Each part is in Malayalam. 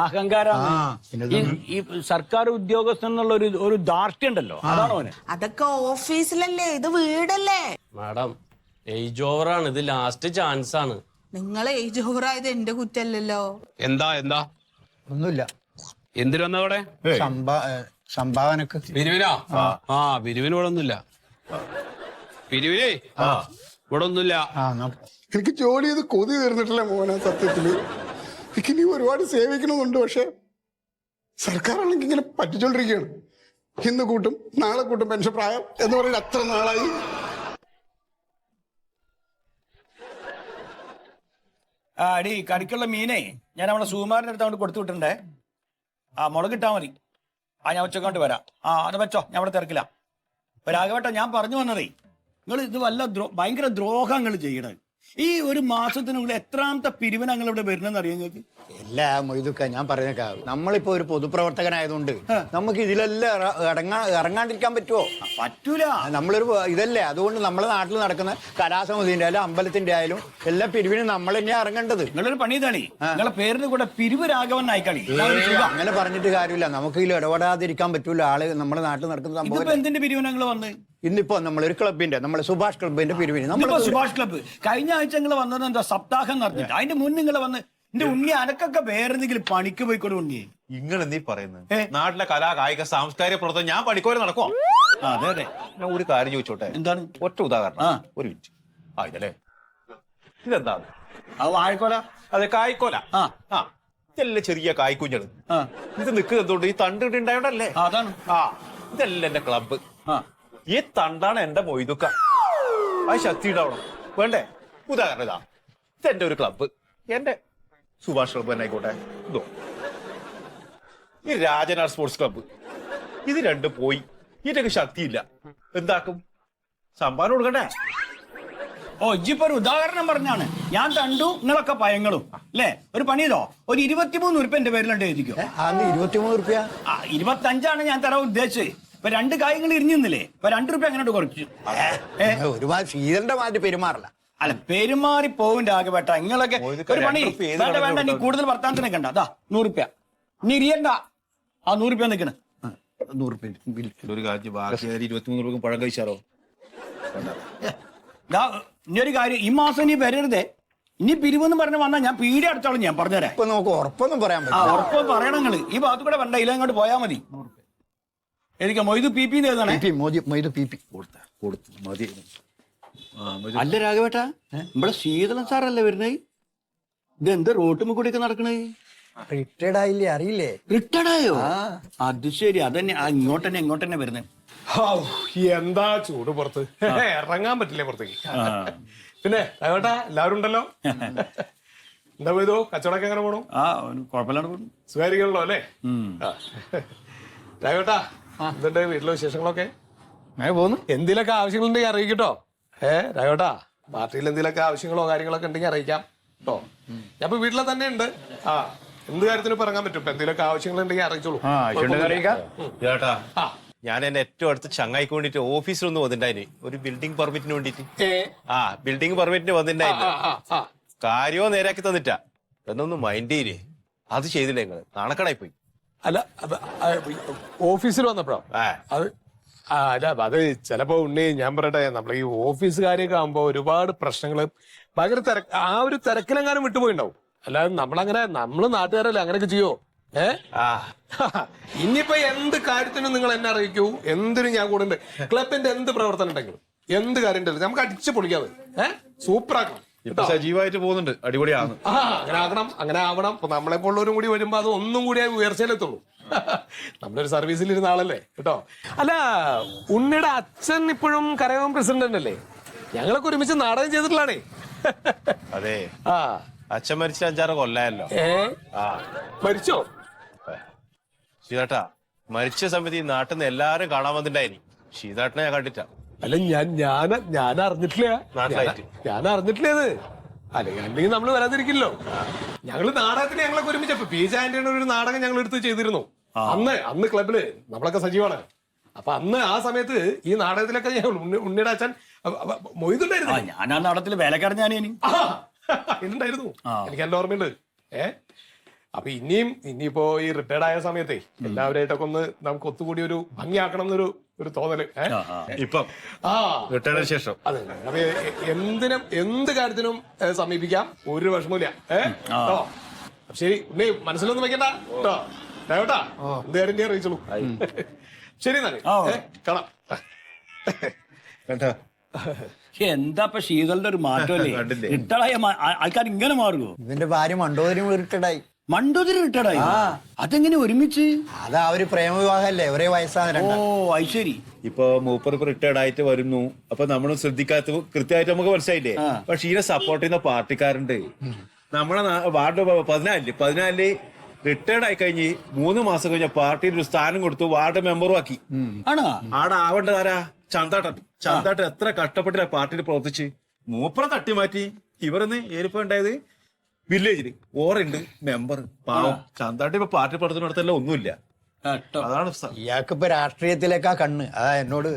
അഹങ്കാരാണ്. ഈ സർക്കാർ ഉദ്യോഗസ്ഥൻ എന്നുള്ള ഒരു ധാർഷ്ട്യം ഉണ്ടല്ലോ, അതാണ് അവന്. അതൊക്കെ ഓഫീസിലല്ലേ, ഇത് വീടല്ലേ. മാഡം ഏജ് ഓവറാണ്, ഇത് ലാസ്റ്റ് ചാൻസ് ആണ്. നിങ്ങൾ ഏജ് ഓവർ ആയത് എന്റെ കുറ്റല്ലല്ലോ. എന്താ ഒന്നുമില്ല. എന്തിനു വന്നവിടെ? സംഭാവനക്ക്. പിരിവിനാ? ആ പിരിവിന് ഇവിടെ ഒന്നുമില്ല. പിരിവിനേ ഇവിടെ ഒന്നുമില്ല. എനിക്ക് ജോലി ചെയ്ത് കൊതി തീർന്നിട്ടില്ല മോനെ. സത്യത്തില് എനിക്ക് ഇനി ഒരുപാട് സേവിക്കണമെന്നുണ്ട്. പക്ഷെ സർക്കാരാണെങ്കിൽ ഇങ്ങനെ പറ്റിച്ചോണ്ടിരിക്കുകയാണ്. ഇന്ന് കൂട്ടും നാളെ കൂട്ടും പെൻഷൻ പ്രായം എന്ന് പറയുന്നത് അത്ര നാളായി. അടി കടിക്കുള്ള മീനേ ഞാൻ നമ്മളെ സുകുമാരൻ്റെ അടുത്ത് അങ്ങോട്ട് കൊടുത്തു വിട്ടിട്ടുണ്ടേ. മുളക് ഇട്ടാ മതി. ഞാൻ ഉച്ചക്കോട്ട് വരാം. അത് വെച്ചോ, ഞാൻ അവിടെ തിരക്കില്ല. രാഘവേട്ട, ഞാൻ പറഞ്ഞു വന്നതേ, നിങ്ങൾ ഇത് വല്ല ഭയങ്കര ദ്രോഹങ്ങൾ ചെയ്യണത്. ഈ ഒരു മാസത്തിനുള്ളിൽ എത്രാമത്തെ പിരിവിന് ഞങ്ങൾ ഇവിടെ വരുന്നെന്ന് അറിയാം നിങ്ങൾക്ക്? എല്ലാ മൊയ്തുക്ക ഞാൻ പറഞ്ഞേക്കാം, നമ്മളിപ്പോ ഒരു പൊതുപ്രവർത്തകനായതുകൊണ്ട് നമുക്ക് ഇതിലെല്ലാം ഇറങ്ങാണ്ടിരിക്കാൻ പറ്റുമോ? പറ്റൂല. നമ്മളൊരു ഇതല്ലേ, അതുകൊണ്ട് നമ്മളെ നാട്ടിൽ നടക്കുന്ന കലാസമിതിന്റെ ആയാലും അമ്പലത്തിന്റെ ആയാലും എല്ലാ പിരിവിനും നമ്മൾ തന്നെയാ ഇറങ്ങേണ്ടത്. നിങ്ങളൊരു പണി ഇതാണി, നിങ്ങളെ പേരിന് കൂടെ പിരിവ് രാഘവൻ ആയിക്കളി. അങ്ങനെ പറഞ്ഞിട്ട് കാര്യമില്ല, നമുക്ക് ഇതിൽ ഇടപെടാതിരിക്കാൻ പറ്റൂല. ആള് നമ്മുടെ നാട്ടിൽ നടക്കുന്ന സംഭവം. എന്തിന്റെ പിരിവിന് ഞങ്ങൾ വന്ന്? ഇന്നിപ്പോ നമ്മളൊരു ക്ലബിന്റെ, നമ്മളെ സുഭാഷ് ക്ലബിന്റെ പിരിവിന്. നമ്മൾ സുഭാഷ് ക്ലബ്ബ് കഴിഞ്ഞ ആഴ്ച നിങ്ങൾ വന്നത് എന്താ സപ്താഹം നടന്നിട്ട്, അതിന്റെ മുൻ നിങ്ങൾ വന്ന് എന്റെ ഉണ്ണി അനക്കൊക്കെ വേറെന്തെങ്കിലും പണിക്ക് പോയിക്കോട്ടെ ഉണ്ണി. ഇങ്ങനെ നീ പറയുന്നത് നാട്ടിലെ കലാ കായിക സാംസ്കാരിക പ്രവർത്തനം ഞാൻ പണിക്കോരെ നടക്കുമോ? അതെ അതെ. ഞാൻ ഒരു കാര്യം ചോദിച്ചോട്ടെ? എന്താണ്? ഒറ്റ ഉദാഹരണം, ഒരു മിനിറ്റ്. ഇതല്ലേ ഇതെന്താണ്? വാഴക്കോല. അതെ, കായ്ക്കോല. ഇതെല്ലാം ചെറിയ കായ്ക്കുഞ്ഞള്. ഇത് നിൽക്കുന്നത് എന്തുകൊണ്ട്? ഈ തണ്ട് ഉണ്ടായോണ്ടല്ലേ? അതാണ്. ഇതല്ല എന്റെ ക്ലബ്ബ്. ഈ തണ്ടാണ് എന്റെ മൊയ്തുക്ക. അത് ശക്തി ഉണ്ടാവണം, വേണ്ടേ? ഉദാഹരണം ഇതാ, ഇതെന്റെ ഒരു ക്ലബ്ബ്, എന്റെ സുഭാഷ് ക്ലബ്ബ് തന്നെ ആയിക്കോട്ടെ. ഇതോ ഈ രാജനാർ സ്പോർട്സ് ക്ലബ്ബ്, ഇത് രണ്ടും പോയി. ഇതിനൊക്കെ ശക്തിയില്ല, എന്താക്കും? സംഭാവന കൊടുക്കണ്ടേ? ഇജിപ്പോ ഒരു ഉദാഹരണം പറഞ്ഞാണ്. ഞാൻ തണ്ടു, നിങ്ങളൊക്കെ പയങ്ങളും അല്ലേ? ഒരു പണി ചെയ്തോ, ഒരു 23 ഉറുപ്പ്യ എന്റെ പേരിലുണ്ട് എഴുതിക്കോ. 23 ഉറുപ്പ്യ? 25 ഞാൻ തരാൻ ഉദ്ദേശിച്ചത്. ഇപ്പൊ 2 കായങ്ങൾ ഇരിഞ്ഞില്ലേ, ഇപ്പൊ 2 ഉറുപ്പ്യ അങ്ങോട്ട് കുറച്ചു. ഒരുപാട് ശീതന്റെ മാറ്റി പെരുമാറില്ല. അല്ല, പെരുമാറി പോവും രാഘവേട്ട. നിങ്ങളൊക്കെ ഒരു പണി വേണ്ട വേണ്ട, നീ കൂടുതൽ വർത്താനത്തിനെ കണ്ട. അതാ 100 ഉറുപ്പ്യ നീ ഇരിയണ്ട. 100 ഉറുപ്പ്യ നിൽക്കണേ. 100 ഉറുപ്പ്യ ഒരു കാര്യം, ബാക്കി 23 രൂപ പഴം കഴിച്ചാലോ? ഇനി ഒരു കാര്യം, ഈ മാസം നീ വരരുതേ. ഇനി പിരിവെന്ന് പറഞ്ഞ് വന്നാൽ ഞാൻ പീടി അടച്ചോളും. ഞാൻ പറഞ്ഞുതരാം. ഇപ്പൊ നമുക്ക് ഉറപ്പൊന്നും പറയാൻ പറ്റില്ല. ഉറപ്പ് പറയണങ്ങള് ഈ ഭാഗത്ത് കൂടെ വേണ്ട, ഇല്ല അങ്ങോട്ട് പോയാൽ മതി. എനിക്ക് മൊയ്തു പി പി എഴുതണേ. അല്ല രാഘവേട്ട, ഇവിടെ ശീതളൻ സാറല്ലേ വരുന്നേ? ഇതെന്ത് റോട്ടുമ്മ കൂടിയൊക്കെ നടക്കണേ? റിട്ടയർഡ് ആയില്ലേ, അറിയില്ലേ? റിട്ടയർഡ് ആയോ? അത് ശരി, അതന്നെ. ഇങ്ങോട്ട് തന്നെ വരുന്നേ. എന്താ ചൂട് പുറത്ത്, ഇറങ്ങാൻ പറ്റില്ലേ പുറത്തേക്ക്. പിന്നെ രാഘവേട്ടാ, എല്ലാവരും ഉണ്ടല്ലോ. എന്താ പോയതോ, കച്ചവടമൊക്കെ എങ്ങനെ പോണു? കുഴപ്പമില്ലാണ്ട് പോകും. സുഖാരിക്കണല്ലോ അല്ലേ? രാഘവേട്ടാ, എന്തുണ്ട് വീട്ടിലെ വിശേഷങ്ങളൊക്കെ? പോന്നു. എന്തെങ്കിലുമൊക്കെ ആവശ്യങ്ങളുണ്ടെങ്കിൽ അറിയിക്കട്ടോ. രാഘവേട്ടാ, പാർട്ടിയിൽ എന്തെങ്കിലുമൊക്കെ ആവശ്യങ്ങളോ കാര്യങ്ങളൊക്കെ ഉണ്ടെങ്കിൽ അറിയിക്കാം കേട്ടോ. ഞാൻ ഇപ്പൊ വീട്ടിലെ തന്നെ ഉണ്ട്. എന്ത് കാര്യത്തിനും ഇപ്പൊ ഇറങ്ങാൻ പറ്റും. ഇപ്പൊ എന്തെങ്കിലുമൊക്കെ ആവശ്യങ്ങളുണ്ടെങ്കിൽ അറിയിച്ചോളൂ. ചേട്ടാ, ഞാൻ എന്റെ ഏറ്റവും അടുത്ത ചങ്ങായിക്ക് വേണ്ടിട്ട് ഓഫീസിലൊന്ന് വന്നിട്ടുണ്ടായിന്, ഒരു ബിൽഡിംഗ് പെർമിറ്റിന് വേണ്ടിട്ട്. ബിൽഡിംഗ് പെർമിറ്റിന് വന്നിട്ടുണ്ടായില്ല. കാര്യവും നേരാക്കി തന്നിട്ടാ. എന്നൊന്നും മൈൻഡ് ചെയ്യില്ലേ, അത് ചെയ്തില്ല. നിങ്ങള് നാണക്കടായി പോയി. അല്ല, ഓഫീസിൽ വന്നപ്പോഴോ? അല്ല, അത് ചിലപ്പോ ഉണ്ണി, ഞാൻ പറയട്ടെ, നമ്മളെ ഈ ഓഫീസ് കാര്യമൊക്കെ ആകുമ്പോ ഒരുപാട് പ്രശ്നങ്ങള്, ഭയങ്കര ഒരു തിരക്കിലെങ്ങാനും വിട്ടുപോയിണ്ടാവും. അല്ലാതെ നമ്മള് നാട്ടുകാരല്ലേ, അങ്ങനെയൊക്കെ ചെയ്യോ? ഇനിയിപ്പോ എന്ത് കാര്യത്തിനും നിങ്ങൾ എന്നെ അറിയിക്കൂ. എന്തിനും ഞാൻ കൂടെ ഉണ്ട്. ക്ലബിന്റെ എന്ത് പ്രവർത്തനം ഉണ്ടെങ്കിലും, എന്ത് കാര്യം ഉണ്ടെങ്കിലും നമുക്ക് അടിച്ചു പൊളിക്കാതെ സൂപ്പർ ആക്കണം. ഇപ്പൊ സജീവമായിട്ട് പോകുന്നുണ്ട്, അടിപൊളിയാണ്. അങ്ങനെ ആവണം. ഇപ്പൊ നമ്മളെ പോലുള്ളവരും കൂടി വരുമ്പോ അത് ഒന്നും കൂടി ഉയർച്ചയിലെത്തുള്ളൂ. നമ്മളൊരു സർവീസിലിരുന്ന ആളല്ലേ കേട്ടോ. അല്ല, ഉണ്ണിയുടെ അച്ഛൻ ഇപ്പോഴും കരയോഗം പ്രസിഡന്റ് അല്ലേ? ഞങ്ങളൊക്കെ ഒരുമിച്ച് നാടകം ചെയ്തിട്ടുള്ളതാണേ. അതെ, അച്ഛൻ മരിച്ച 5-6 കൊല്ലായല്ലോ. മരിച്ചോ? ശീതാട്ടാ, മരിച്ച സമയത്ത് ഈ നാട്ടിൽ നിന്ന് എല്ലാരും കാണാൻ വന്നിട്ടുണ്ടായിനി. ശീതാട്ടനെ ഞാൻ കണ്ടിട്ടാ. അല്ല, ഞാൻ അറിഞ്ഞിട്ടില്ല. നാട്ടിലായിട്ട് ഞാൻ അറിഞ്ഞിട്ടില്ലേത്. അല്ലെങ്കിൽ നമ്മള് വരാതിരിക്കില്ലോ. ഞങ്ങള് നാടകത്തിന് ഞങ്ങളൊക്കെ ഒരുമിച്ചപ്പോ പി ജാൻഡിയുടെ ഒരു നാടകം ഞങ്ങൾ എടുത്ത് ചെയ്തിരുന്നു. അന്ന് ക്ലബില് നമ്മളൊക്കെ സജീവമാണ്. അപ്പൊ അന്ന് ആ സമയത്ത് ഈ നാടകത്തിലൊക്കെ ഉണ്ണിയുടെ അച്ഛൻ മൊയ്തുണ്ടായിരുന്നു. ഞാൻ ആ നാടകത്തില് വേലക്കാരൻ. ഞാനേനി ഉണ്ടായിരുന്നു. എനിക്ക് എന്റെ ഓർമ്മയുണ്ട്. അപ്പൊ ഇനിയിപ്പോ ഈ റിട്ടയർഡ് ആയ സമയത്തെ എല്ലാവരായിട്ടൊക്കെ ഒന്ന് നമുക്ക് ഒത്തുകൂടി ഒരു ഭംഗിയാക്കണം എന്നൊരു തോന്നല്. ഇപ്പം ആ റിട്ടയർഡിന് ശേഷം അതെ. അപ്പൊ എന്ത് കാര്യത്തിനും സമീപിക്കാം, ഒരു വിഷമമില്ല. കേട്ടോ? ശരി, ഉണ്ണി മനസ്സിലൊന്നും വെക്കണ്ട കേട്ടോ. കേട്ടാ എന്ത് കാര്യം അറിയിച്ചോളൂ. ശരി എന്നാല് കാണാം. കണ്ടോ എന്താ ഇപ്പൊ ശീതളുടെ ഒരു മാറ്റമല്ലേ? കണ്ടില്ലേ? റിട്ടയർഡായ ആൾക്കാർ ഇങ്ങനെ മാറുമോ? ഇവന്റെ ഭാര്യ മണ്ടോദരി റിട്ടയർഡായി. മണ്ടോതിരി റിട്ടയർഡായി? അതെങ്ങനെ ഒരുമിച്ച്? അതാ ഒരു പ്രേമവിവാഹല്ലേ, ഒരേ വയസ്സാണ് ഓ രണ്ടാം. അത് ശരി. ഇപ്പൊ മൂപ്പർ റിട്ടയർഡ് ആയിട്ട് വരുന്നു. അപ്പൊ നമ്മൾ ശ്രദ്ധിക്കാത്ത കൃത്യമായിട്ട് നമുക്ക് മനസ്സിലായില്ലേ? പക്ഷെ ഇതിനെ സപ്പോർട്ട് ചെയ്യുന്ന പാർട്ടിക്കാരുണ്ട്. നമ്മളെ വാർഡ് 14 റിട്ടയർഡ് ആയി കഴിഞ്ഞ് 3 മാസം കഴിഞ്ഞ പാർട്ടിയിൽ ഒരു സ്ഥാനം കൊടുത്തു, വാർഡ് മെമ്പറും ആക്കി. ആണോ? ആടെ ആവേണ്ടത് ആരാ? ചന്താട്ടൻ എത്ര കഷ്ടപ്പെട്ടില്ല പാർട്ടിയിൽ പ്രവർത്തിച്ച്. മൂപ്പറെ തട്ടിമാറ്റി ഇവരൊന്ന് ഏരിപ്പോ ഉണ്ടായത് വില്ലേജില് ഓറുണ്ട് മെമ്പർ. പാവം ചന്താട്ടി ഇപ്പൊ പാർട്ടി പ്രവർത്തനത്തിനടുത്തല്ല ഒന്നുമില്ല. അതാണ് ഇയാൾക്കിപ്പോ രാഷ്ട്രീയത്തിലേക്കാ കണ്ണ്. അതാ എന്നോട്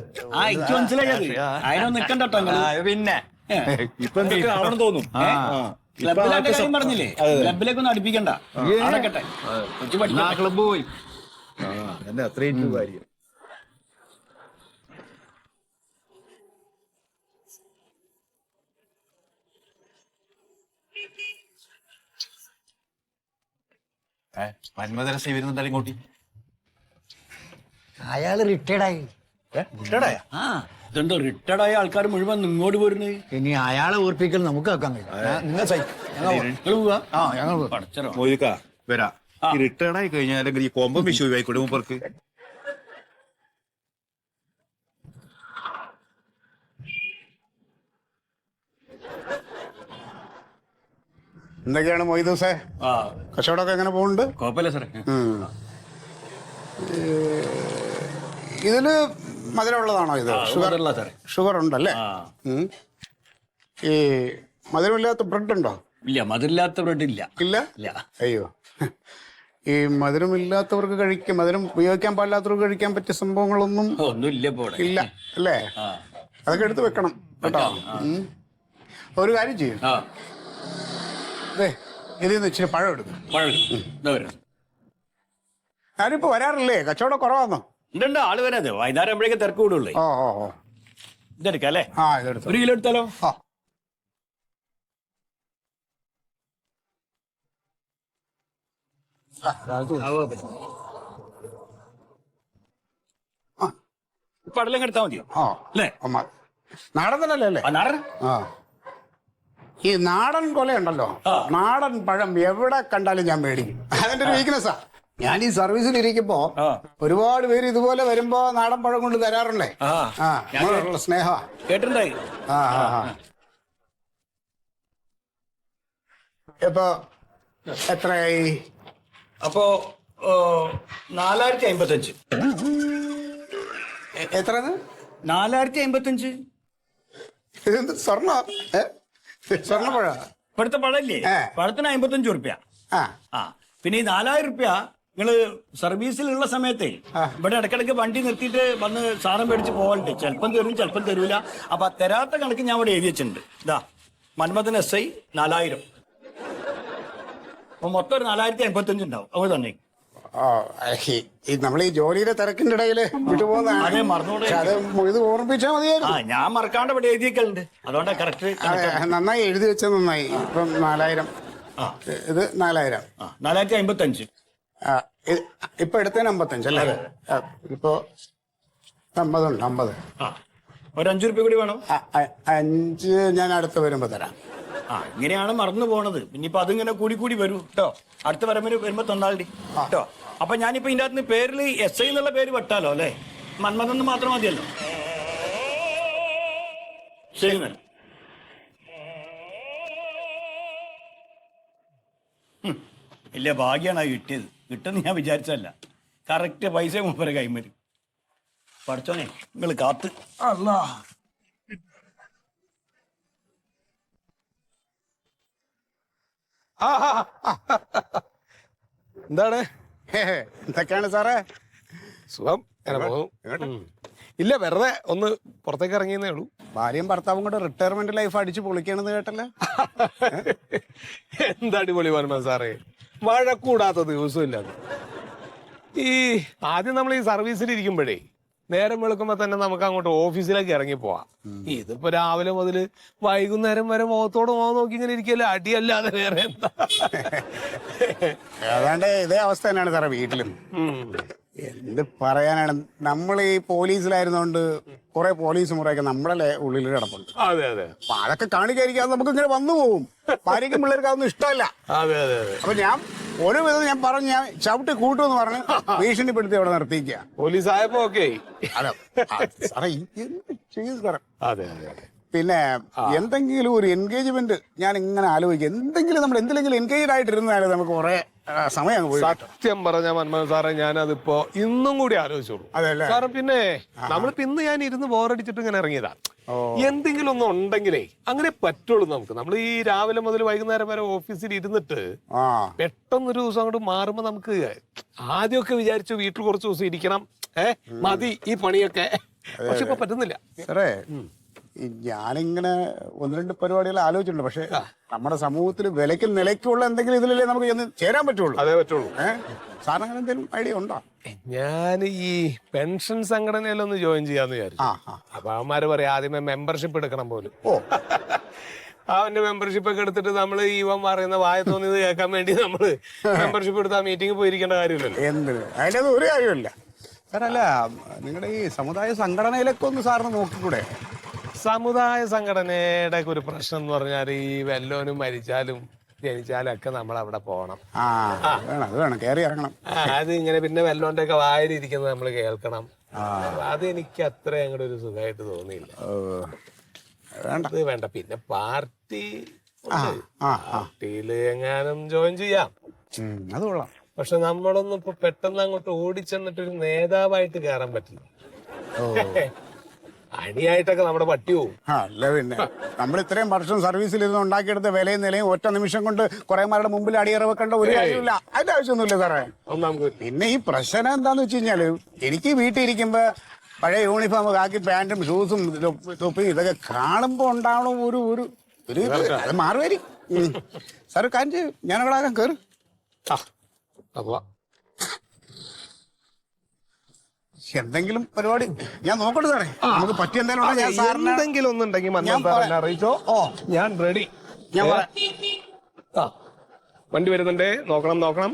എനിക്ക് മനസ്സിലായത്. അതിനൊന്നും നിക്കണ്ടോ പിന്നെ ഇപ്പൊ എന്തൊക്കെ ആവണം തോന്നും. ക്ലബിലൊക്കെ കാര്യം പറഞ്ഞില്ലേ? ക്ലബിലേക്കൊന്നും അടുപ്പിക്കണ്ട, നടക്കട്ടെ. ക്ലബ് പോയി എന്നെ അത്രയും കാര്യം. മന്മഥര സേവിരുന്നുണ്ടല്ലോ ഇങ്ങോട്ടി. അയാള് റിട്ടയർഡായി. റിട്ടയർഡായ ഇതെന്തോ റിട്ടയർഡായ ആൾക്കാർ മുഴുവൻ ഇങ്ങോട്ട് പോരുന്നത്? ഇനി അയാളെ ഓർപ്പിക്കൽ നമുക്ക് വെക്കാൻ കഴിയും. നിങ്ങൾ പോവാ? ആ ഞങ്ങൾ പഠിച്ചോ. മോദിക്ക വരാ. ഈ റിട്ടയർഡ് ആയി കഴിഞ്ഞാൽ അല്ലെങ്കിൽ ഈ കൊമ്പം വിഷു ആയിക്കോട്ടെ മൂപ്പർക്ക്. എന്തൊക്കെയാണ് മൊയ്തൂസേ? കച്ചവടമൊക്കെ എങ്ങനെ പോകുന്നുണ്ട്? കുഴപ്പമില്ല സാറേ. ഇതില് മധുരമുള്ളതാണോ ഇത്? ഷുഗർ ഉണ്ടല്ലേ? ഈ മധുരമില്ലാത്ത ബ്രെഡ് ഉണ്ടോ? ഇല്ല, മധുരമില്ലാത്ത ബ്രെഡ് ഇല്ല. ഇല്ല? അയ്യോ, ഈ മധുരമില്ലാത്തവർക്ക് കഴിക്കാം, മധുരം ഉപയോഗിക്കാൻ പാടില്ലാത്തവർക്ക് കഴിക്കാൻ പറ്റിയ സംഭവങ്ങളൊന്നും ഇല്ല അല്ലേ? അതൊക്കെ എടുത്ത് വെക്കണം കേട്ടോ. ഒരു കാര്യം ചെയ്യും, അതെ ഇതിൽ നിന്ന് ഇച്ചിരി പഴം എടുക്കും. ഞാനിപ്പോ വരാറില്ലേ? കച്ചവടം കുറവാന്നോ? ഉണ്ട്, ആള് വരാതെ വൈകുന്നേരം ആകുമ്പോഴേക്ക് തിരക്ക് കൂടുള്ളൂ. ഓ ഇതെടുക്കാം അല്ലേ? ഇതെടുത്തു. 1 കിലോ എടുത്താലോ? പടലം എടുത്താൽ മതിയോ? അല്ലേ? നാടൻ തന്നെ അല്ലേ? നാടൻ. ഈ നാടൻ കൊലയുണ്ടല്ലോ, നാടൻ പഴം എവിടെ കണ്ടാലും ഞാൻ മേടിക്കും. അതെന്റെ ഒരു വീക്ക്നെസ്സാ. ഞാൻ ഈ സർവീസിൽ ഇരിക്കുമ്പോ ഒരുപാട് പേര് ഇതുപോലെ വരുമ്പോ നാടൻ പഴം കൊണ്ട് തരാറുണ്ടേ. സ്നേഹ കേട്ടിട്ടുണ്ടായി. ഇപ്പൊ എത്രയായി? അപ്പോ 4055. എത്ര? 4055. ഇതെന്ത് സ്വർണ്ണ? സ്വർണ്ണപ്പഴ? ഇവിടുത്തെ പഴല്ലേ? പഴത്തിന് 55 ഉറുപ്പ്യ. പിന്നെ ഈ 4000 ഉറുപ്പ്യ നിങ്ങള് സർവീസിലുള്ള സമയത്തെ ഇവിടെ ഇടക്കിടക്ക് വണ്ടി നിർത്തിയിട്ട് വന്ന് സാധനം മേടിച്ച് പോകലുണ്ട്. ചിലപ്പം തരും, ചിലപ്പം തരൂല. അപ്പൊ തരാത്ത കണക്ക് ഞാൻ ഇവിടെ എഴുതി വെച്ചിട്ടുണ്ട്. ഇതാ മന്മഥൻ SI 4000. അപ്പൊ മൊത്തം ഒരു 4055 ഉണ്ടാവും. അവ തന്നെ നമ്മൾ ഈ ജോലിയുടെ തിരക്കിന്റെ ഇടയില് വിട്ടുപോകുന്നതാണ്. അത് ഇത് ഓർമ്മിപ്പിച്ചാൽ മതിയായിരുന്നു. ഞാൻ മറക്കാണ്ട് ഇവിടെ എഴുതിയൊക്കെയുണ്ട്. അതുകൊണ്ടാ കറക്റ്റ്. നന്നായി എഴുതി വെച്ചത് നന്നായി. ഇപ്പം 4000, ഇത് 4000. 4055. ഇപ്പൊ എടുത്തതിന് 55 അല്ലേ? ഇപ്പൊ 50 ഉണ്ട്. 50. ഒരു 5 ഉറുപ്പ്യ കൂടി വേണം. 5 ഞാൻ അടുത്ത് വരുമ്പോ തരാം. ഇങ്ങനെയാണ് മറന്നു പോണത്. ഇനിയിപ്പോ അതിങ്ങനെ കൂടി വരൂ കേട്ടോ. അടുത്ത വരുമ്പോ തന്നാളി കേട്ടോ. അപ്പൊ ഞാനിപ്പോ ഇതിന്റെ അകത്ത് പേരിൽ SI എന്നുള്ള പേര് വെട്ടാലോ അല്ലേ? മന്മഥൻ മാത്രം മതിയല്ലോ. ശരി. വലിയ ഭാഗ്യാണ് കിട്ടിയത്. കിട്ടുമെന്ന് ഞാൻ വിചാരിച്ചല്ല. കറക്റ്റ് പൈസ മൂപ്പരെ കൈമരും. പഠിച്ചോനെ നിങ്ങൾ കാത്ത്. അല്ലാ, എന്താണ്? എന്തൊക്കെയാണ് സാറേ? സുഖം. ഇല്ല, വെറുതെ ഒന്ന് പുറത്തേക്ക് ഇറങ്ങിയെന്നേ ഉള്ളൂ. ഭാര്യയും ഭർത്താവും കൂടെ റിട്ടയർമെന്റ് ലൈഫ് അടിച്ച് പൊളിക്കണെന്ന് കേട്ടല്ലോ. എന്താ അടിപൊളി വരുമാനം സാറേ. വഴക്കൂടാത്ത ദിവസമില്ല. ഈ ആദ്യം നമ്മൾ ഈ സർവീസിൽ ഇരിക്കുമ്പോഴേ നേരം വെളുക്കുമ്പോ തന്നെ നമുക്ക് അങ്ങോട്ട് ഓഫീസിലേക്ക് ഇറങ്ങി പോവാം. ഇതിപ്പോ രാവിലെ മുതൽ വൈകുന്നേരം വരെ മുഖത്തോട് മുഖം നോക്കി ഇങ്ങനെ ഇരിക്കല്ലേ, അടിയല്ലാതെ വേറെ എന്താ. ഏതാണ്ട് ഇതേ അവസ്ഥ തന്നെയാണ് സാറേ വീട്ടിലും. എന്ത് പറയാനാണ്, നമ്മൾ ഈ പോലീസിലായിരുന്നോണ്ട് കുറെ പോലീസ് മുറയൊക്കെ നമ്മുടെ ഉള്ളിൽ കിടപ്പുണ്ട്. അതെ അതെ അപ്പൊ അതൊക്കെ കാണിക്കാതിരിക്കാതെ നമുക്ക് ഇങ്ങനെ വന്നു പോകും. ഭാര്യയ്ക്കും പിള്ളേർക്ക് അതൊന്നും ഇഷ്ടമല്ല. അതെ അതെ അതെ. അപ്പൊ ഞാൻ ഒരു വിധം ഞാൻ പറഞ്ഞു, ഞാൻ ചവിട്ടി കൂട്ടുമെന്ന് പറഞ്ഞ് ഭീഷണിപ്പെടുത്തി അവിടെ നിർത്തിക്കുക. പോലീസ് ആയപ്പോ ഓക്കെ. അതെ സാറേ, എന്ത് ചെയ്യും സാറേ. അതെ അതെ അതെ. പിന്നെ എന്തെങ്കിലും ഒരു എൻഗേജ്മെന്റ് ഞാൻ ഇങ്ങനെ ആലോചിക്കും. എന്തെങ്കിലും നമ്മൾ എന്തെങ്കിലും എൻഗേജ് ആയിട്ടിരുന്നാലും നമുക്ക് കുറെ സമയം അങ്ങ് പോയി. സത്യം പറഞ്ഞ മന്മോഹൻ സാറേ, ഞാനതിപ്പോ ഇന്നും കൂടി ആലോചിച്ചോളൂ. അതെല്ലേ സാറേ, പിന്നെ നമ്മളിപ്പോ ഇന്ന് ഞാൻ ഇരുന്ന് ബോറടിച്ചിട്ട് ഇങ്ങനെ ഇറങ്ങിയതാ. എന്തെങ്കിലും ഒന്നും ഉണ്ടെങ്കിലേ അങ്ങനെ പറ്റുള്ളൂ നമുക്ക്. നമ്മൾ ഈ രാവിലെ മുതൽ വൈകുന്നേരം വരെ ഓഫീസിൽ ഇരുന്നിട്ട് പെട്ടെന്നൊരു ദിവസം അങ്ങോട്ട് മാറുമ്പോ നമുക്ക് ആദ്യമൊക്കെ വിചാരിച്ചു വീട്ടിൽ കുറച്ച് ദിവസം ഇരിക്കണം, മതി ഈ പണിയൊക്കെ. പക്ഷെ ഇപ്പൊ പറ്റുന്നില്ല സാറേ. ഞാനിങ്ങനെ ഒന്ന് രണ്ട് പരിപാടികൾ ആലോചിച്ചിട്ടുണ്ട്. പക്ഷെ നമ്മുടെ സമൂഹത്തിൽ വിലയ്ക്കും നിലയ്ക്കുള്ള എന്തെങ്കിലും ഇതിലല്ലേ നമുക്ക് ചെന്ന് ചേരാൻ പറ്റുള്ളൂ. അതേ പറ്റുള്ളൂ. സാറിന് അങ്ങനെ എന്തെങ്കിലും ഐഡിയ ഉണ്ടോ? ഞാൻ ഈ പെൻഷൻ സംഘടനയിലൊന്ന് ജോയിൻ ചെയ്യാന്ന് വിചാരിച്ചു. അപ്പൊ അവന്മാര് പറയാം ആദ്യമേ മെമ്പർഷിപ്പ് എടുക്കണം പോലും. അവന്റെ മെമ്പർഷിപ്പ് ഒക്കെ എടുത്തിട്ട് നമ്മൾ ഇവൻ പറയുന്ന വായ തോന്നിയത് കേൾക്കാൻ വേണ്ടി നമ്മള് മെമ്പർഷിപ്പ് എടുത്ത് ആ മീറ്റിംഗ് പോയിരിക്കേണ്ട കാര്യമില്ലല്ലോ. എന്ത് അതിൻ്റെ അത് ഒരു കാര്യമില്ല സാറല്ല. നിങ്ങളുടെ ഈ സമുദായ സംഘടനയിലൊക്കെ ഒന്ന് സാറിന് നോക്കിക്കൂടെ? സമുദായ സംഘടനയുടെ ഒരു പ്രശ്നം എന്ന് പറഞ്ഞാൽ ഈ വല്ലോനും മരിച്ചാലും ജനിച്ചാലും ഒക്കെ നമ്മൾ അവിടെ പോകണം. അത് വേണം, കയറി ഇറങ്ങണം. അത് ഇങ്ങനെ പിന്നെ വല്ലോന്റെ ഒക്കെ വായിലിരിക്കുന്നത് നമ്മൾ കേൾക്കണം. അത് എനിക്ക് അത്ര അങ്ങോട്ട് ഒരു സുഖമായിട്ട് തോന്നിയില്ല. അത് വേണ്ട. പിന്നെ പാർട്ടിയില് എങ്ങാനും ജോയിൻ ചെയ്യാം. അത് കൊള്ളാം. പക്ഷെ നമ്മളൊന്നും ഇപ്പൊ പെട്ടെന്ന് അങ്ങോട്ട് ഓടിച്ചെന്നിട്ടൊരു നേതാവായിട്ട് കയറാൻ പറ്റില്ല. അണിയായിട്ടൊക്കെ നമ്മുടെ പട്ടി പോവും. അല്ല പിന്നെ നമ്മൾ ഇത്രയും വർഷം സർവീസിൽ ഇരുന്ന് ഉണ്ടാക്കിയെടുത്ത വിലയും നിലയും ഒറ്റ നിമിഷം കൊണ്ട് കുറേമാരുടെ മുമ്പിൽ അടിയറ വെക്കേണ്ട ഒരു കാര്യമില്ല. അതിന്റെ ആവശ്യമൊന്നുമില്ല സാറേ. പിന്നെ ഈ പ്രശ്നം എന്താന്ന് വെച്ച് കഴിഞ്ഞാല്, എനിക്ക് വീട്ടിൽ ഇരിക്കുമ്പോ പഴയ യൂണിഫോം കാക്കി പാന്റും ഷൂസും തൊപ്പിയും ഇതൊക്കെ കാണുമ്പോ ഉണ്ടാവണം ഒരു ഒരു അത് മാറുമായിരിക്കും. സാറ് കാഞ്ച് ഞാനവിടെ ആകാൻ കയറി. എന്തെങ്കിലും പരിപാടി ഞാൻ നോക്കട്ടെ സാറേ. നമുക്ക് പറ്റിയ എന്തെങ്കിലും ഒന്നുണ്ടെങ്കിൽ അറിയിച്ചോ. ഞാൻ റെഡി. ഞാൻ വണ്ടി വരുന്നുണ്ടേ, നോക്കണം.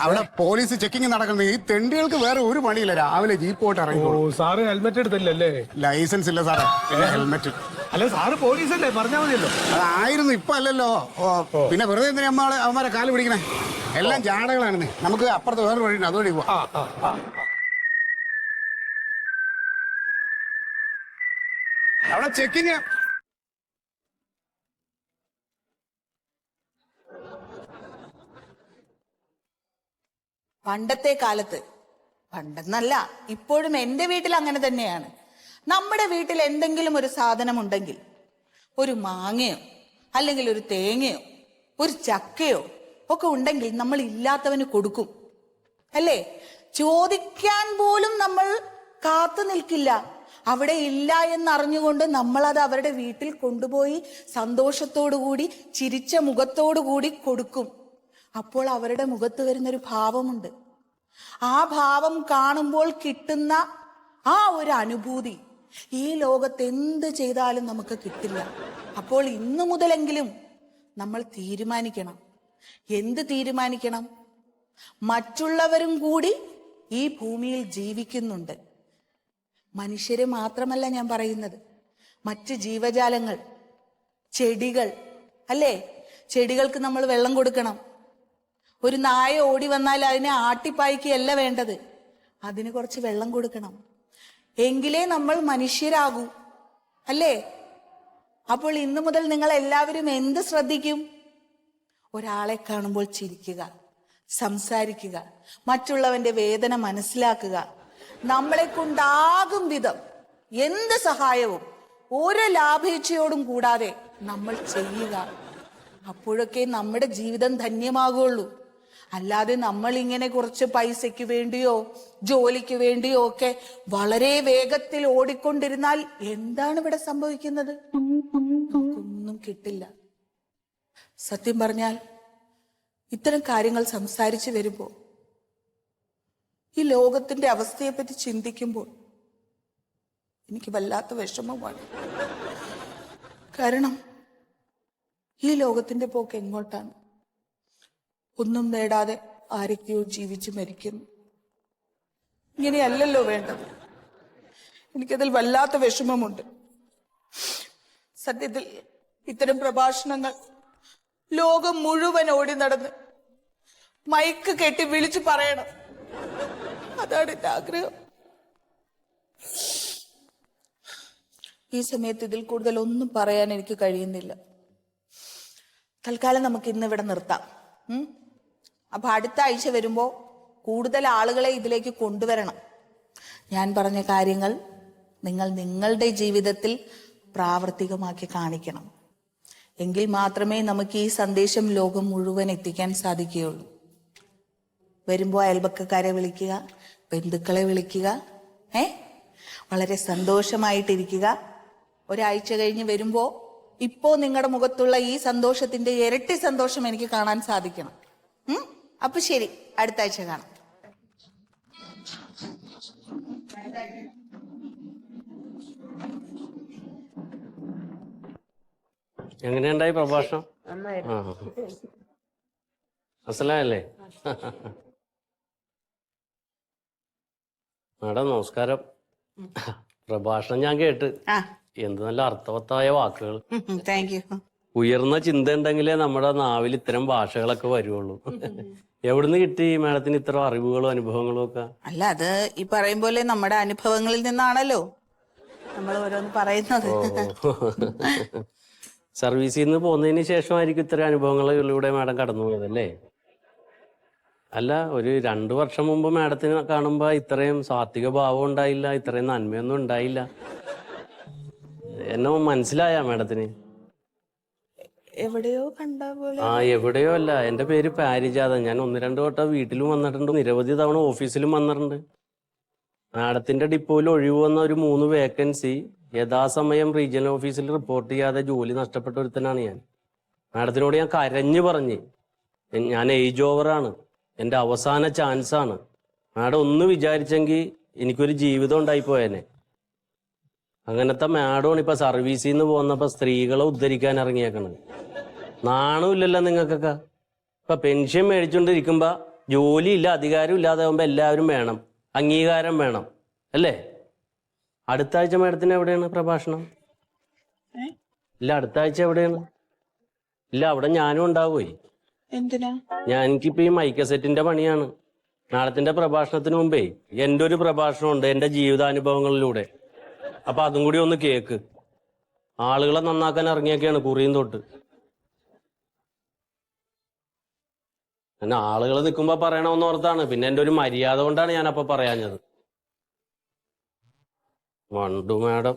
അവിടെ പോലീസ് ചെക്കിങ് നടക്കുന്നത്. ഈ തെണ്ടികൾക്ക് വേറെ ഒരു പണിയില്ല. രാവിലെ ജീപ്പോട്ട് ഇറങ്ങി. Sir helmet എടുത്തില്ലല്ലേ? ലൈസൻസ് ഇല്ല സാറേ. പിന്നെ ഹെൽമെറ്റ് അല്ല, സാറ് പോലീസല്ലേ, പറഞ്ഞാൽ മതിയല്ലോ. അതായിരുന്നു, ഇപ്പൊ അല്ലല്ലോ. പിന്നെ വെറുതെ എന്തിനാ അവന്മാരെ കാല് പിടിക്കണേ? എല്ലാം ജാടകളാണ്. നമുക്ക് അപ്പുറത്ത് വേറെ വഴിയുണ്ട്, അതുവഴി പോവാം. അവിടെ ചെക്കിങ്. പണ്ടത്തെ കാലത്ത്, പണ്ടെന്നല്ല ഇപ്പോഴും എൻ്റെ വീട്ടിൽ അങ്ങനെ തന്നെയാണ്. നമ്മുടെ വീട്ടിൽ എന്തെങ്കിലും ഒരു സാധനം ഉണ്ടെങ്കിൽ, ഒരു മാങ്ങയോ അല്ലെങ്കിൽ ഒരു തേങ്ങയോ ഒരു ചക്കയോ ഒക്കെ ഉണ്ടെങ്കിൽ നമ്മൾ ഇല്ലാത്തവന് കൊടുക്കും, അല്ലേ? ചോദിക്കാൻ പോലും നമ്മൾ കാത്തു നിൽക്കില്ല. അവിടെ ഇല്ല എന്നറിഞ്ഞുകൊണ്ട് നമ്മളത് അവരുടെ വീട്ടിൽ കൊണ്ടുപോയി സന്തോഷത്തോടുകൂടി ചിരിച്ച മുഖത്തോടുകൂടി കൊടുക്കും. അപ്പോൾ അവരുടെ മുഖത്ത് വരുന്നൊരു ഭാവമുണ്ട്. ആ ഭാവം കാണുമ്പോൾ കിട്ടുന്ന ആ ഒരു അനുഭൂതി ഈ ലോകത്ത് എന്ത് ചെയ്താലും നമുക്ക് കിട്ടില്ല. അപ്പോൾ ഇന്നു മുതലെങ്കിലും നമ്മൾ തീരുമാനിക്കണം. എന്ത് തീരുമാനിക്കണം? മറ്റുള്ളവരും കൂടി ഈ ഭൂമിയിൽ ജീവിക്കുന്നുണ്ട്. മനുഷ്യരെ മാത്രമല്ല ഞാൻ പറയുന്നത്, മറ്റ് ജീവജാലങ്ങൾ, ചെടികൾ, അല്ലേ? ചെടികൾക്ക് നമ്മൾ വെള്ളം കൊടുക്കണം. ഒരു നായ ഓടി വന്നാൽ അതിനെ ആട്ടിപ്പായിക്കുകയല്ല വേണ്ടത്, അതിന് കുറച്ച് വെള്ളം കൊടുക്കണം. എങ്കിലേ നമ്മൾ മനുഷ്യരാകൂ, അല്ലേ? അപ്പോൾ ഇന്നു മുതൽ നിങ്ങൾ എല്ലാവരും എന്ത് ശ്രദ്ധിക്കും? ഒരാളെ കാണുമ്പോൾ ചിരിക്കുക, സംസാരിക്കുക, മറ്റുള്ളവന്റെ വേദന മനസ്സിലാക്കുക. നമ്മളെ കൊണ്ടാകും വിധം എന്ത് സഹായവും ഒരു ലാഭേച്ഛയോടും കൂടാതെ നമ്മൾ ചെയ്യുക. അപ്പോഴൊക്കെ നമ്മുടെ ജീവിതം ധന്യമാകുള്ളൂ. അല്ലാതെ നമ്മൾ ഇങ്ങനെ കുറച്ച് പൈസയ്ക്ക് വേണ്ടിയോ ജോലിക്ക് വേണ്ടിയോ ഒക്കെ വളരെ വേഗത്തിൽ ഓടിക്കൊണ്ടിരുന്നാൽ എന്താണ് ഇവിടെ സംഭവിക്കുന്നത്? ഒന്നും കിട്ടില്ല. സത്യം പറഞ്ഞാൽ ഇത്തരം കാര്യങ്ങൾ സംസാരിച്ചു വരുമ്പോൾ, ഈ ലോകത്തിന്റെ അവസ്ഥയെപ്പറ്റി ചിന്തിക്കുമ്പോൾ എനിക്ക് വല്ലാത്ത വിഷമമാണ്. കാരണം ഈ ലോകത്തിന്റെ പോക്ക് എങ്ങോട്ടാണ്? ഒന്നും നേടാതെ ആരൊക്കെയോ ജീവിച്ചു മരിക്കുന്നു. ഇങ്ങനെയല്ലല്ലോ വേണ്ടത്. എനിക്കതിൽ വല്ലാത്ത വിഷമമുണ്ട്. സത്യത്തിൽ ഇത്തരം പ്രഭാഷണങ്ങൾ ലോകം മുഴുവൻ ഓടി നടന്ന് മൈക്ക് കെട്ടി വിളിച്ചു പറയണം. അതാണ് എന്റെ ആഗ്രഹം. ഈ സമയത്ത് ഇതിൽ കൂടുതൽ ഒന്നും പറയാൻ എനിക്ക് കഴിയുന്നില്ല. തൽക്കാലം നമുക്ക് ഇന്ന് ഇവിടെ നിർത്താം. അപ്പൊ അടുത്ത ആഴ്ച വരുമ്പോ കൂടുതൽ ആളുകളെ ഇതിലേക്ക് കൊണ്ടുവരണം. ഞാൻ പറഞ്ഞ കാര്യങ്ങൾ നിങ്ങൾ നിങ്ങളുടെ ജീവിതത്തിൽ പ്രാവർത്തികമാക്കി കാണിക്കണം. എങ്കിൽ മാത്രമേ നമുക്ക് ഈ സന്ദേശം ലോകം മുഴുവൻ എത്തിക്കാൻ സാധിക്കുകയുള്ളൂ. വരുമ്പോൾ അയൽപക്കക്കാരെ വിളിക്കുക, ബന്ധുക്കളെ വിളിക്കുക, വളരെ സന്തോഷമായിട്ടിരിക്കുക. ഒരാഴ്ച കഴിഞ്ഞ് വരുമ്പോ ഇപ്പോ നിങ്ങളുടെ മുഖത്തുള്ള ഈ സന്തോഷത്തിന്റെ ഇരട്ടി സന്തോഷം എനിക്ക് കാണാൻ സാധിക്കണം. അപ്പൊ ശരി, അടുത്ത ആഴ്ച കാണാം. എങ്ങനെയുണ്ടായി പ്രഭാഷണം? അസലല്ലേ? മാഡം നമസ്കാരം. പ്രഭാഷണം ഞാൻ കേട്ട്. എന്ത് നല്ല അർത്ഥവത്തായ വാക്കുകൾ. Thank you. ഉയർന്ന ചിന്ത ഉണ്ടെങ്കിലേ നമ്മുടെ നാവിൽ ഇത്തരം ഭാഷകളൊക്കെ വരുള്ളൂ. എവിടുന്ന് കിട്ടി മാഡത്തിന് ഇത്തരം അറിവുകളും അനുഭവങ്ങളും ഒക്കെ? അല്ല, അത് ഈ പറയും പോലെ നമ്മുടെ അനുഭവങ്ങളിൽ നിന്നാണല്ലോ നമ്മൾ ഓരോന്ന് പറയുന്നത്. സർവീസിൽ നിന്ന് പോകുന്നതിന് ശേഷമായിരിക്കും ഇത്തരം അനുഭവങ്ങളിലൂടെ മാഡം കടന്നു പോയതല്ലേ? അല്ല, ഒരു 2 വർഷം മുമ്പ് മാഡത്തിന് കാണുമ്പോ ഇത്രയും സാത്വിക ഭാവം ഉണ്ടായില്ല, ഇത്രയും നന്മയൊന്നും ഉണ്ടായില്ല. എന്നെ മനസ്സിലായ മാഡത്തിന്? എവിടെയോ കണ്ട പോലെ. എവിടെയോ അല്ല, എന്റെ പേര് പാരിജാതൻ. ഞാൻ 1-2 വട്ടം വീട്ടിലും വന്നിട്ടുണ്ട്, നിരവധി തവണ ഓഫീസിലും വന്നിട്ടുണ്ട്. മാഡത്തിന്റെ ഡിപ്പോയിൽ ഒഴിവ് വന്ന ഒരു 3 വേക്കൻസി യഥാസമയം റീജിയണൽ ഓഫീസിൽ റിപ്പോർട്ട് ചെയ്യാതെ ജോലി നഷ്ടപ്പെട്ട ഒരുത്തനാണ് ഞാൻ. മാഡത്തിനോട് ഞാൻ കരഞ്ഞു പറഞ്ഞ്, ഞാൻ ഏജ് ഓവറാണ്, എൻ്റെ അവസാന ചാൻസാണ്, മാഡം ഒന്ന് വിചാരിച്ചെങ്കിൽ എനിക്കൊരു ജീവിതം ഉണ്ടായിപ്പോയേനെ. അങ്ങനത്തെ മാഡമാണ് ഇപ്പൊ സർവീസിൽ നിന്ന് പോന്നപ്പോ സ്ത്രീകളെ ഉദ്ധരിക്കാൻ ഇറങ്ങിയേക്കണത്. നാണമില്ലല്ലോ നിങ്ങൾക്കൊക്കെ. ഇപ്പൊ പെൻഷൻ മേടിച്ചോണ്ടിരിക്കുമ്പോ ജോലിയില്ല, അധികാരം ഇല്ലാതെ ആകുമ്പോ എല്ലാവരും വേണം, അംഗീകാരം വേണം അല്ലേ? അടുത്ത ആഴ്ച മാഡത്തിന് എവിടെയാണ് പ്രഭാഷണം? ഇല്ല, അടുത്ത ആഴ്ച എവിടെയാണ്? ഇല്ല, അവിടെ ഞാനും ഉണ്ടാവുമേ. എന്തിനാ? എനിക്കിപ്പോ ഈ മൈക്ക സെറ്റിന്റെ പണിയാണ്. മാഡത്തിന്റെ പ്രഭാഷണത്തിന് മുമ്പേ എൻ്റെ ഒരു പ്രഭാഷണമുണ്ട്, എൻ്റെ ജീവിതാനുഭവങ്ങളിലൂടെ. അപ്പൊ അതും കൂടി ഒന്ന് കേക്ക്. ആളുകളെ നന്നാക്കാൻ ഇറങ്ങിയൊക്കെയാണ് കുറിയും തൊട്ട്. പിന്നെ ആളുകൾ നിൽക്കുമ്പോ പറയണമെന്ന് ഓർത്താണ്. പിന്നെ എൻ്റെ ഒരു മര്യാദ കൊണ്ടാണ് ഞാനപ്പോ പറയാഞ്ഞത്. വണ്ടു മാഡം.